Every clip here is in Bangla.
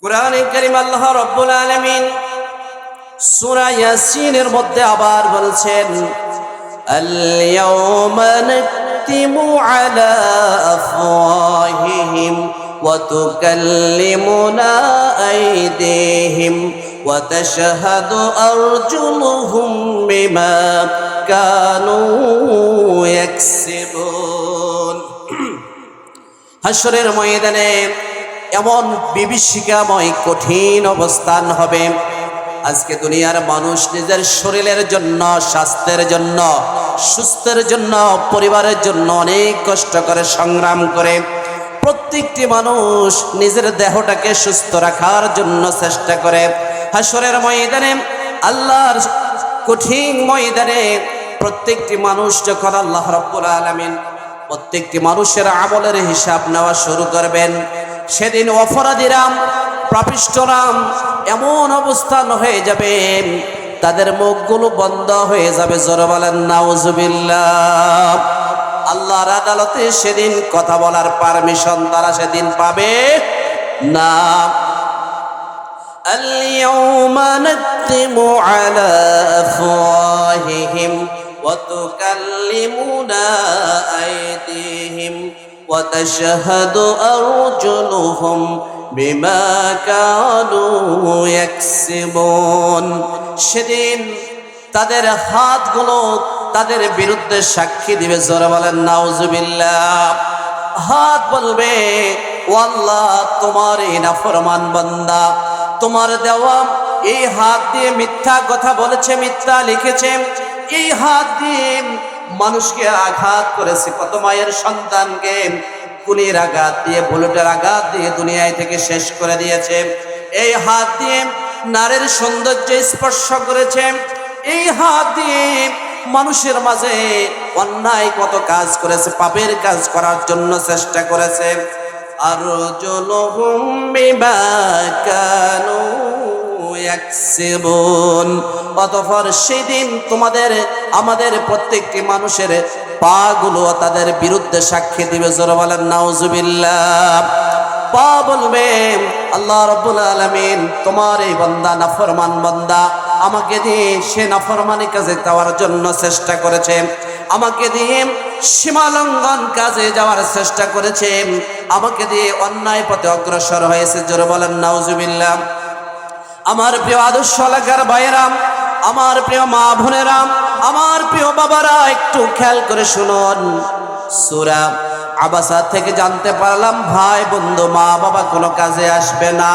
কুরআনে কারীম আল্লাহ রাব্বুল আলামিন সূরা ইয়াসিনের মধ্যে আবার বলছেন, আল-ইয়াওমা নাকতিমু আলা আফওয়াহিহিম ওয়া তুকাল্লিমুনা আইদিহিম ওয়া তাশহাদু আরজুলুহুম বিমা কানু ইয়াকসিবুন। হাশরের ময়দানে এমন বিভীষিকাময় কঠিন অবস্থান হবে। আজকে দুনিয়ার মানুষ নিজের শরীরের জন্য, স্বাস্থ্যের জন্য, সুস্থের জন্য, পরিবারের জন্য অনেক কষ্ট করে, সংগ্রাম করে। প্রত্যেকটি মানুষ নিজের দেহটাকে সুস্থ রাখার জন্য চেষ্টা করে। হাশরের ময়দানে, আল্লাহর কঠিন ময়দানে প্রত্যেকটি মানুষ যখন আল্লাহ রাব্বুল আলামিন প্রত্যেকটি মানুষের আমলের হিসাব নেওয়া শুরু করবেন, সেদিন অপরাধীরাম, পাপিষ্ঠরাম এমন অবস্থান হয়ে যাবে, তাদের মুখগুলো বন্ধ হয়ে যাবে। জোরে বলেন নাউজুবিল্লাহ। আল্লাহর আদালতে সেদিন কথা বলার পারমিশন তারা সেদিন পাবে না। আল-ইয়াওমা নাকতিমু আলা আফওয়াহিহিম ওয়া তুকাল্লিমুনা আইদিহিম ওয়া তাশহাদু আরজুলুহুম বিমা কানু ইয়াকসিবুন। সেদিন তাদের হাতগুলো তাদের বিরুদ্ধে সাক্ষী দিবে। জোরে বলেন নাউজুবিল্লাহ। হাত বলবে, ও আল্লাহ, তোমার এই নাফরমান বান্দা তোমার দেওয়া এই হাত দিয়ে মিথ্যা কথা বলেছে, মিথ্যা লিখেছে, এই হাত দিয়ে মানুষকে আঘাত করেছে, কত মায়ের সন্তানকে গুলির আঘাত দিয়ে, বুলেটের আঘাত দিয়ে দুনিয়ায় থেকে শেষ করে দিয়েছে। এই হাত দিয়ে নারীর সৌন্দর্য স্পর্শ করেছে, এই হাত দিয়ে মানুষের মাঝে অন্যায় কত কাজ করেছে, পাপের কাজ করার জন্য চেষ্টা করেছে। আরজুলুহুম বিমা কানু ইয়াকসিবুন। অতঃপর সেদিন তোমাদের, আমাদের প্রত্যেকটি মানুষের পা গুলো তাদের বিরুদ্ধে সাক্ষী দিবে। জোরে বলেন নাউজুবিল্লাহ। পা বলবে, আল্লাহ রাব্বুল আলামিন, তোমার এই বান্দা নাফরমান বান্দা আমাকে দিয়ে সে নাফরমানি কাজে যাওয়ার জন্য চেষ্টা করেছে, আমাকে দিয়ে সীমালঙ্ঘন কাজে যাওয়ার চেষ্টা করেছে, আমাকে দিয়ে অন্যায় পথে অগ্রসর হয়েছে। জোরে বলেন নাউজুবিল্লাহ। আমার প্রিয় আদর্শ এলাকার ভাইয়েরা, আমার প্রিয় মা বোনেরা, আমার প্রিয় বাবারা, একটু খেয়াল করে শুনুন। সূরা আবাসা থেকে জানতে পারলাম ভাই বন্ধু, মা বাবা কোনো কাজে আসবে না।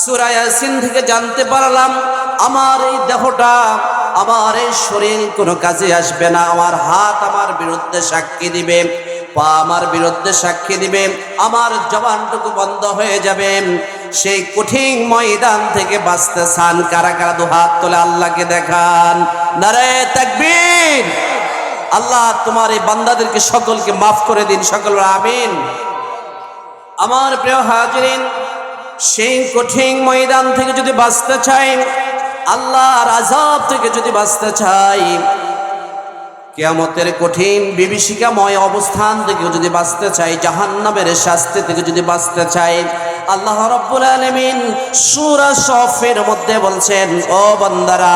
সূরা ইয়াসিন থেকে জানতে পারলাম আমার এই দেহটা, আমার এই শরীর কোনো কাজে আসবে না। আমার হাত আমার বিরুদ্ধে সাক্ষী দিবে, পা আমার বিরুদ্ধে সাক্ষী দিবে, আমার জবানটুকু বন্ধ হয়ে যাবে। সেই কঠিন ময়দান থেকে বাঁচতে চান কারা কারা? দু হাত তোলে আল্লাহকে দেখান। নারে তাকবীর। আল্লাহ তোমার এই বান্দাদেরকে সকলকে মাফ করে দিন, সকল আমিন। আমার প্রিয় হাজিরিন, সেই কঠিন ময়দান থেকে যদি বাঁচতে চাই, আল্লাহর আযাব থেকে যদি বাঁচতে চাই, কিয়ামতের কঠিন বিভীষিকাময় অবস্থান থেকে যদি বাঁচতে চাই, জাহান্নামের শাস্তি থেকে যদি বাঁচতে চাই, আল্লাহ রাব্বুল আলামিন সূরা সফের মধ্যে বলছেন, ও বান্দারা,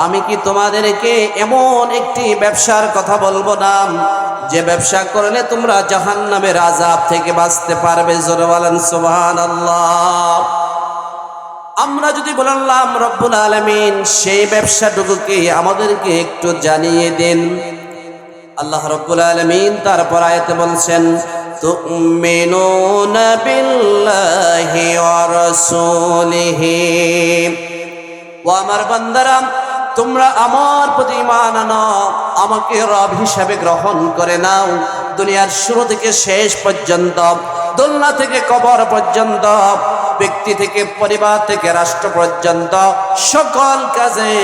আমি কি তোমাদেরকে এমন একটি ব্যবসার কথা বলবো না, যে ব্যবসা করলে তোমরা জাহান্নামের আযাব থেকে বাঁচতে পারবে? জোরে বলেন সুবহানাল্লাহ। আমরা যদি বললাম রব্বুল আলামিন সেই ব্যবসাটুকু কি আমাদেরকে একটু জানিয়ে দেন। আল্লাহ রব্বুল আলামিন তারপর আয়াতে বলছেন, তুমিনুনা বিল্লাহি ওয়া রাসূলিহি। ও আমার বান্দারা, তোমরা আমার প্রতি ঈমান আনো, আমাকে রব হিসাবে গ্রহণ করে নাও। দুনিয়ার শুরু থেকে শেষ পর্যন্ত, দোলনা থেকে কবর পর্যন্ত, ব্যক্তি থেকে পরিবার থেকে রাষ্ট্র পর্যন্ত, সকল কাজে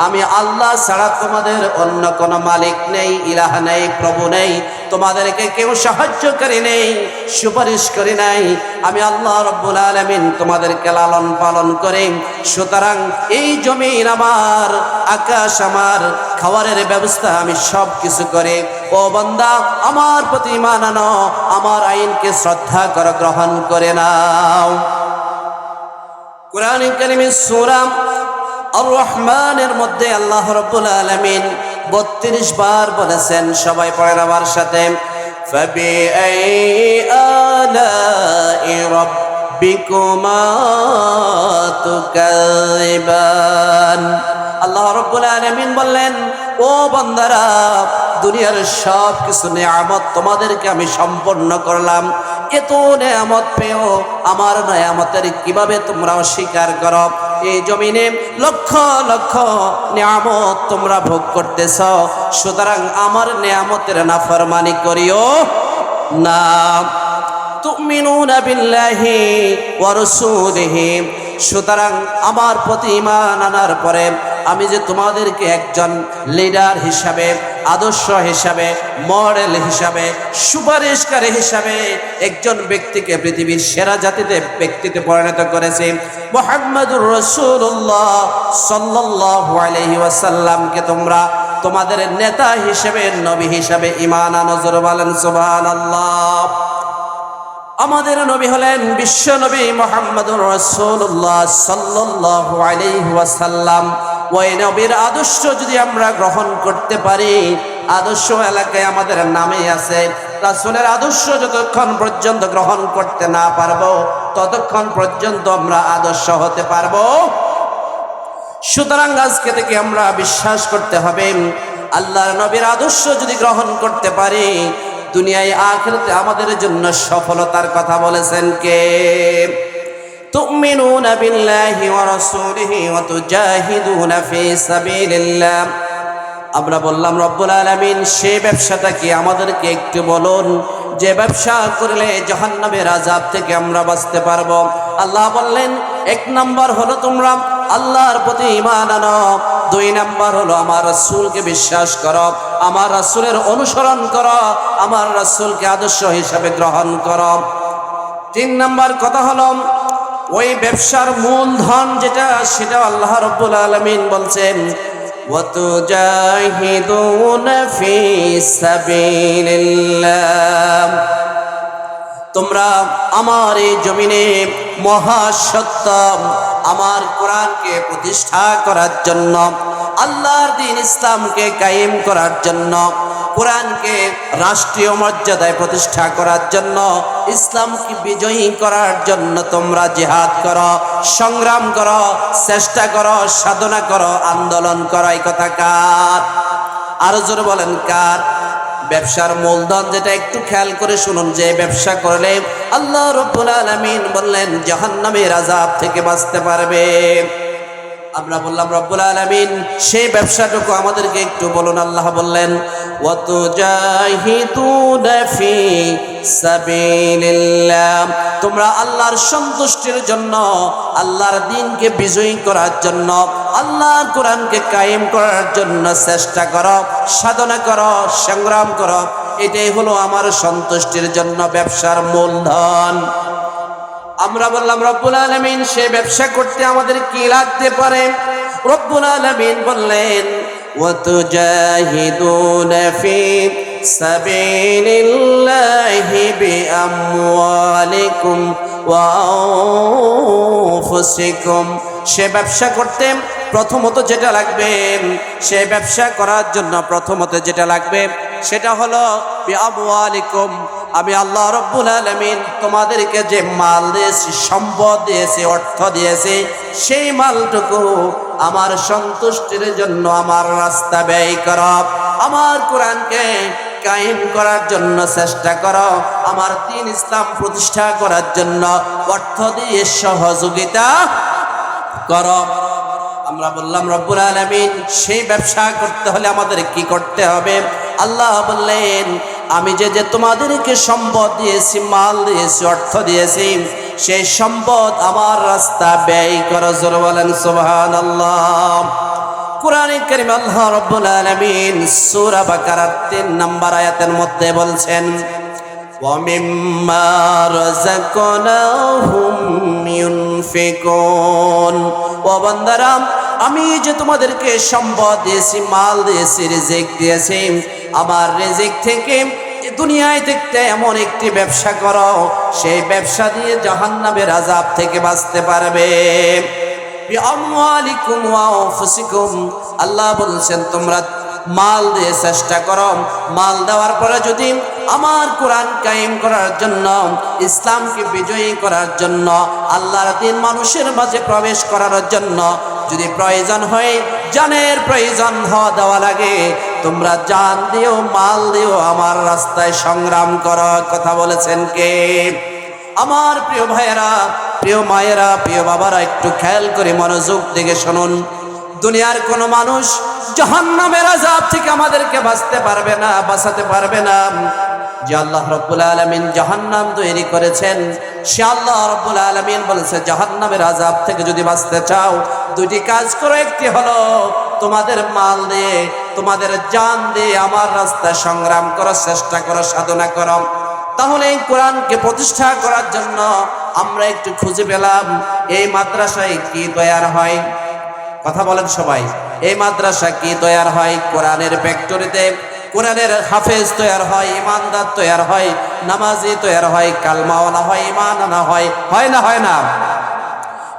আমি আল্লাহ ছাড়া তোমাদের অন্য কোনো মালিক নেই, ইলাহ নেই, প্রভু নেই। তোমাদেরকে কেউ সাহায্যকারী নেই, সুপারিশ করি নাই। আমি আল্লাহ রাব্বুল আলামিন তোমাদেরকে লালন পালন করি। সুতরাং এই জমিন আমার, আকাশ আমার, খাবারের ব্যবস্থা আমি সব কিছু করে। ও বান্দা, আমার প্রতি ঈমান আনো, আমার আইনকে শ্রদ্ধা করে গ্রহণ করে নাও। কুরআন কারীমের সূরা আর রহমানের মধ্যে আল্লাহ রাব্বুল আলামিন 32 বার বলেছেন, সবাই পড়েন আমার সাথে, ফাবিআই আলাই রাব্বিকুমা তুকাযিবান। আল্লাহ রাব্বুল আলামিন বললেন, ও বান্দারা, দুনিয়ার সব কিছু নিয়ামত তোমাদেরকে আমি সম্পন্ন করলাম, এত নিয়ামত পেও আমার নিয়ামতের কিভাবে তোমরা অস্বীকার করো? এই জমিনে লক্ষ লক্ষ নিয়ামত তোমরা ভোগ করতেছ, সুতরাং আমার নিয়ামতের নাফরমানি করিও না। তুমিনুনা বিল্লাহি ওয়া রাসূলিহি, সুতরাং আমার প্রতি ঈমান আনার পরে আমি যে তোমাদেরকে একজন লিডার হিসাবে, আদর্শ হিসাবে, মডেল হিসাবে, সুপারিশকারী হিসাবে একজন ব্যক্তিকে পৃথিবীর সেরা জাতিতে ব্যক্তিতে পরিণত করেছি, মুহাম্মদুর রাসূলুল্লাহ সাল্লাল্লাহু আলাইহি ওয়াসাল্লামকে তোমরা তোমাদের নেতা হিসেবে, নবী হিসাবে ঈমান আনো। জোরে বলেন সুবহানাল্লাহ। আমাদের নবী হলেন বিশ্ব নবী মুহাম্মদুর রাসূলুল্লাহ সাল্লাল্লাহু আলাইহি ওয়াসাল্লাম। ওই নবীর আদর্শ যদি আমরা গ্রহণ করতে পারি, আদর্শ এলাকায় আমাদের নামে আছে। রাসূলের আদর্শ যতক্ষণ পর্যন্ত গ্রহণ করতে না পারবো, ততক্ষণ পর্যন্ত আমরা আদর্শ হতে পারবো। সুতরাং আজকে থেকে আমরা বিশ্বাস করতে হবে, আল্লাহর নবীর আদর্শ যদি গ্রহণ করতে পারি, দুনিয়ায় আখিরাতে আমাদের জন্য সফলতার কথা বলেছেন কে? তুমিনুনা বিল্লাহি ওয়া রাসূলিহি ওয়া তুজাহিদুনা ফি সাবিলিল্লাহ। আমরা বললাম রব্বুল আলামিন সেই ব্যবসাটা কি আমাদেরকে একটু বলুন, যে ব্যবসা করলে জাহান্নামের আযাব থেকে আমরা বাঁচতে পারবো। আল্লাহ বললেন, এক নাম্বার হলো তোমরা আল্লাহর প্রতি ঈমান আনো, 2 নাম্বার হলো আমার রাসূলকে বিশ্বাস করো, আমার রাসূলের অনুসরণ করো, আমার রাসূলকে আদর্শ হিসাবে গ্রহণ করো। 3 নাম্বার কথা হলো ওই ব্যবসার মূলধন যেটা, সেটা আল্লাহ রাব্বুল আলামিন বলছেন, ওয়া তুজাহিদুনা ফি সাবিলিল্লাহ। তোমরা আমার এই জমিনে মহাসত্য আমার কোরআনকে প্রতিষ্ঠা করার জন্য, আল্লাহর দ্বীন ইসলামকে কায়েম করার জন্য, কোরআনকে রাষ্ট্রীয় মর্যাদায় প্রতিষ্ঠা করার জন্য, ইসলামকে বিজয়ী করার জন্য তোমরা জিহাদ করো, সংগ্রাম করো, চেষ্টা করো, সাধনা করো, আন্দোলন করো। এই কথা কার? আরো জোরে বলেন কার? ব্যবসার মূলধন যেটা, একটু খেয়াল করে শুনুন, যে ব্যবসা করলে আল্লাহ রাব্বুল আলামিন বললেন জাহান্নামের আযাব থেকে বাঁচতে পারবে। আমরা বললাম রব্বুল আলামিন সেই ব্যবসাটুকু আমাদেরকে একটু বলুন। আল্লাহ বললেন, ওয়া তুজাহিদুনা ফি সাবিলিল্লাহ। তোমরা আল্লাহর সন্তুষ্টির জন্য, আল্লাহর দ্বীনকে বিজয়ী করার জন্য, আল্লাহর কোরআনকে কায়েম করার জন্য চেষ্টা করো, সাধনা করো, সংগ্রাম করো। এটাই হলো আমার সন্তুষ্টির জন্য ব্যবসার মূলধন। আমরা বললাম রব্বুল আলামিন সেই ব্যবসা করতে আমাদের কি লাগতে পারে? রব্বুল আলামিন বললেন, ওয়া তুজাহিদুনা ফি সাবিলিল্লাহি বিআমওয়ালিকুম ওয়া আনফুসিকুম। সে ব্যবসা করতে প্রথমত যেটা লাগবে, সে ব্যবসা করার জন্য প্রথমত যেটা লাগবে সেটা হলো বিআমওয়ালিকুম। আমি আল্লাহ রাব্বুল আলামিন তোমাদেরকে যে মাল দিয়েছি, সম্পদ দিয়েছি, অর্থ দিয়েছি, সেই মালটুকু আমার সন্তুষ্টির জন্য আমার রাস্তা ব্যয় করো, আমার কোরআনকে কায়েম করার জন্য চেষ্টা করো, আমার দ্বীন ইসলাম প্রতিষ্ঠা করার জন্য অর্থ দিয়ে সহযোগিতা করো। আমরা বললাম রব্বুল আলামিন সেই ব্যবসা করতে হলে আমাদের কি করতে হবে? আল্লাহ বললেন, আমি যে তোমাদেরকে সম্পদ দিয়েছি, মাল দিয়েছি, অর্থ দিয়েছি, সেই সম্পদ আমার রাস্তা ব্যয় করো। জোরে বলেন সুবহানাল্লাহ। কোরআনে কারীম আল্লাহ রাব্বুল আলামিন সূরা বাকারার 3 নম্বর আয়াতের মধ্যে বলছেন, ওয়া মিম্মা রাযাকনাহুম ইউনফিকুন। ও বান্দারা, আমি যে তোমাদেরকে সম্পদ দিয়েছি, মাল দিয়েছি, রিজিক দিয়েছি, আমার রিজিক থেকে দুনিয়ায় দেখতে এমন একটি ব্যবসা করো, সেই ব্যবসা দিয়ে জাহান্নামের আযাব থেকে বাঁচতে পারবে। বিআমওয়ালিকুম ওয়া আনফুসিকুম, আল্লাহ বলছেন তোমরা মাল দিয়ে চেষ্টা করো। মাল দেওয়ার পরে যদি আমার কোরআন কায়েম করার জন্য, ইসলামকে বিজয়ী করার জন্য, আল্লাহর দ্বীন মানুষের মাঝে প্রবেশ করার জন্য যদি প্রয়োজন হয়, জানের প্রয়োজন হওয়া দেওয়া লাগে, তোমরা জান দিও, মাল দিও, আমার রাস্তায় সংগ্রাম করো। কথা বলেছেন কে? আমার প্রিয় ভাইয়েরা, প্রিয় মায়েরা, প্রিয় বাবারা, একটু খেয়াল করে মনোযোগ দিকে শুনুন। দুনিয়ার কোনো মানুষ জাহান্নামের আযাব থেকে আমাদেরকে বাঁচাতে পারবে না। যে আল্লাহ রাব্বুল আলামিন জাহান্নাম তৈরি করেছেন, সে আল্লাহ রাব্বুল আলামিন বলেছে জাহান্নামের আযাব থেকে যদি বাঁচতে চাও, দুটি কাজ করো। একটি হলো তোমাদের মাল দিয়ে, তোমাদের জান দিয়ে আমার রাস্তায় সংগ্রাম করো, চেষ্টা করো, সাধনা করো। তাহলে এই কোরআনকে প্রতিষ্ঠা করার জন্য আমরা একটু খুঁজে পেলাম এই মাদ্রাসায় কি তৈরি হয়। কথা বলেন সবাই, এই মাদ্রাসা কি তৈরি হয়? কোরআনের ফ্যাক্টরিতে কোরআনের হাফেজ তৈরি হয়, ইমানদার তৈরি হয়, নামাজি তৈরি হয়, কালমাওয়ালা হয়, ইমান আনা হয়, হয় না? হয় না?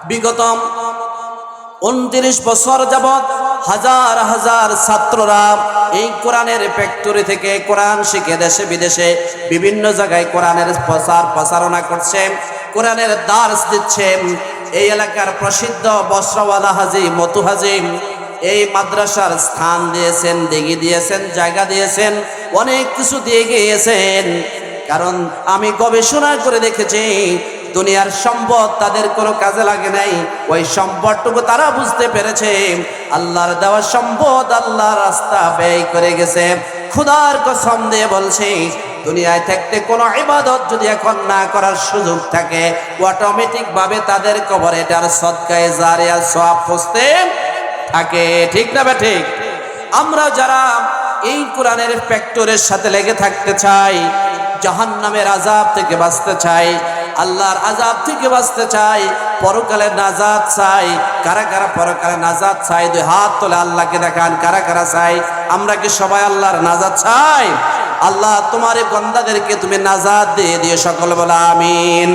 বিগত 29 বছর যাবত হাজার হাজার ছাত্ররা এই কোরআনের ফ্যাক্টরি থেকে কোরআন শিখে দেশে বিদেশে বিভিন্ন জায়গায় কোরআনের প্রচারণা করছে, কোরআনের দার্স দিচ্ছে। এই এলাকার প্রসিদ্ধ বস্ত্রওয়ালা হাজী মতু হাজী এই মাদ্রাসার স্থান দিয়েছেন, দিঘি দিয়েছেন, জায়গা দিয়েছেন, অনেক কিছু দিয়ে গিয়েছেন। কারণ আমি গবেষণা করে দেখেছি দুনিয়ার সম্পদ তাদের কোনো কাজে লাগে নাই। ওই সম্পদটুকু তারা বুঝতে পেরেছে আল্লাহর দেওয়া সম্পদ আল্লাহর রাস্তা ব্যয় করে গেছে। খোদার কসম দিয়ে বলছি, দুনিয়ায় থাকতে কোনো ইবাদত যদি এখন না করার সুযোগ থাকে, অটোমেটিক ভাবে তাদের কবরে এটার সদকায়ে জারিয়া সওয়াব পৌঁছতে থাকে। ঠিক না বে ঠিক? আমরা যারা এই কোরআনের ফ্যাক্টরির সাথে লেগে থাকতে চাই, জাহান্নামের আযাব থেকে বাঁচতে চাই, আল্লাহর আযাব থেকে বাঁচতে চাই, পরকালের নাজাত চাই, কারা কারা পরকালে নাজাত চাই? দুই হাত তুলে আল্লাহকে দেখান, কারা কারা চাই? আমরা কি সবাই আল্লাহর নাজাত চাই? আল্লাহ তোমার এই বান্দাদেরকে তুমি নাজাত দিয়ে দিও, সকল বলা আমিন।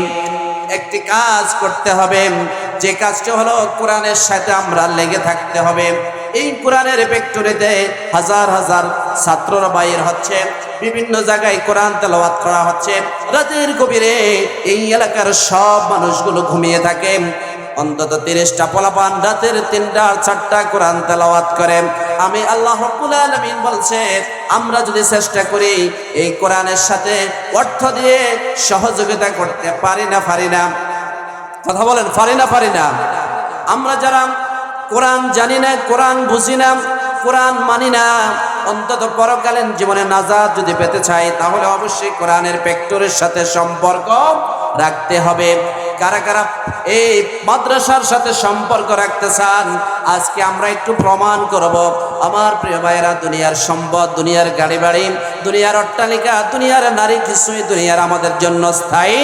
একটি কাজ করতে হবে, যে কাজটা হলো কোরআনের সাথে আমরা লেগে থাকতে হবে। এই কোরআনের ফ্যাক্টরিতে হাজার হাজার ছাত্ররা বাইর হচ্ছে, বিভিন্ন জায়গায় কোরআন তেলাওয়াত করা হচ্ছে। রাতের গভীরে এই এলাকার সব মানুষগুলো ঘুমিয়ে থাকে। অন্তত 30টা পোলাপান রাতের 3টা 4টা কোরআন তেলাওয়াত করে। আমি আল্লাহ রাব্বুল আলামিন বলছে, আমরা যদি চেষ্টা করি এই কোরআনের সাথে অর্থ দিয়ে সহযোগিতা করতে পারি না? কথা বলেন, পারি না? আমরা যারা কোরআন জানি না, কোরআন বুঝি না, কোরআন মানি না, অন্তত পরকালীন জীবনে নাজাত যদি পেতে চাই, তাহলে অবশ্যই কোরআনের ফ্যাক্টরির সাথে সম্পর্ক রাখতে হবে। কারা কারা এই মাদ্রাসার সাথে সম্পর্ক রাখতে চান? আজকে আমরা একটু প্রমাণ করব। আমার প্রিয় ভাইয়েরা, দুনিয়ার সম্পদ, দুনিয়ার গাড়ি বাড়ি, দুনিয়ার অট্টালিকা, দুনিয়ার নারী কিছুই দুনিয়ার আমাদের জন্য স্থায়ী